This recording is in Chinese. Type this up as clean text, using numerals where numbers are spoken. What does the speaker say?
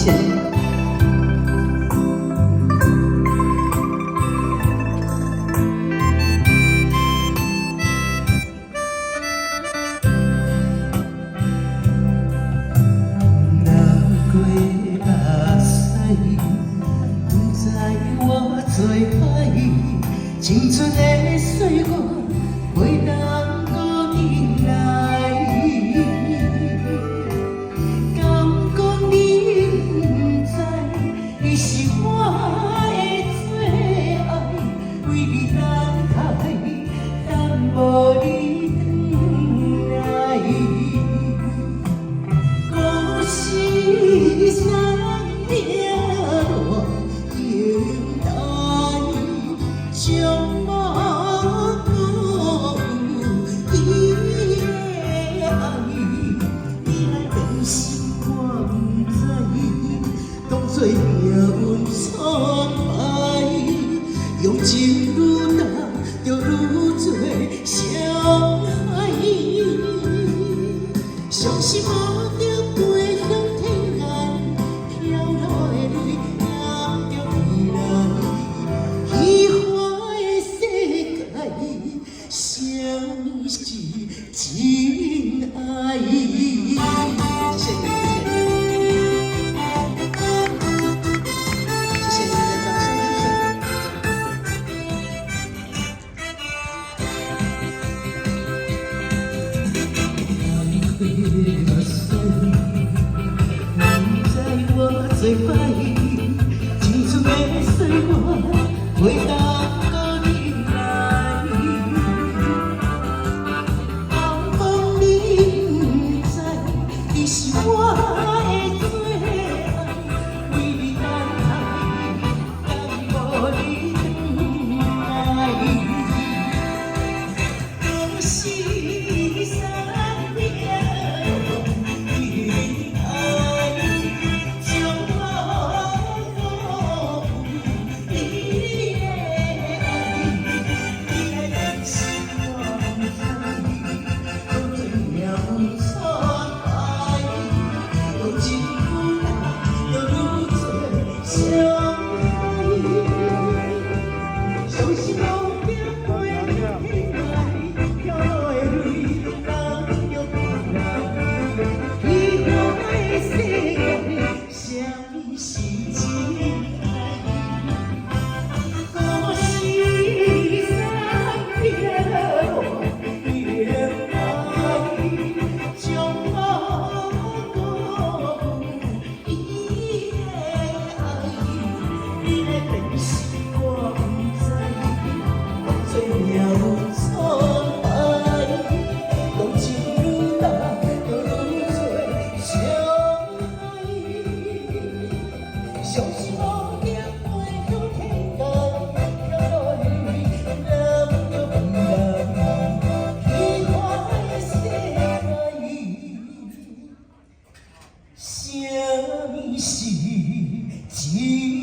谢。做歹，青春的岁月袂当搁回来。敢讲你不知，伊是我的最爱，为你等待，等无你回来。故事上名落。将我辜负伊的爱，你来变心我不知，当作命运安排，用情愈重，就愈多伤害。相信无着飞向天涯，飘落的泪染着未来。什么是真爱？谢谢你，谢谢你们的掌声，谢谢。青春的岁月袂当。我的最爱，为你等待，等无你回来。可惜三年的爱，将我辜负你的爱，你来担心我不知，当作命运。什么是情？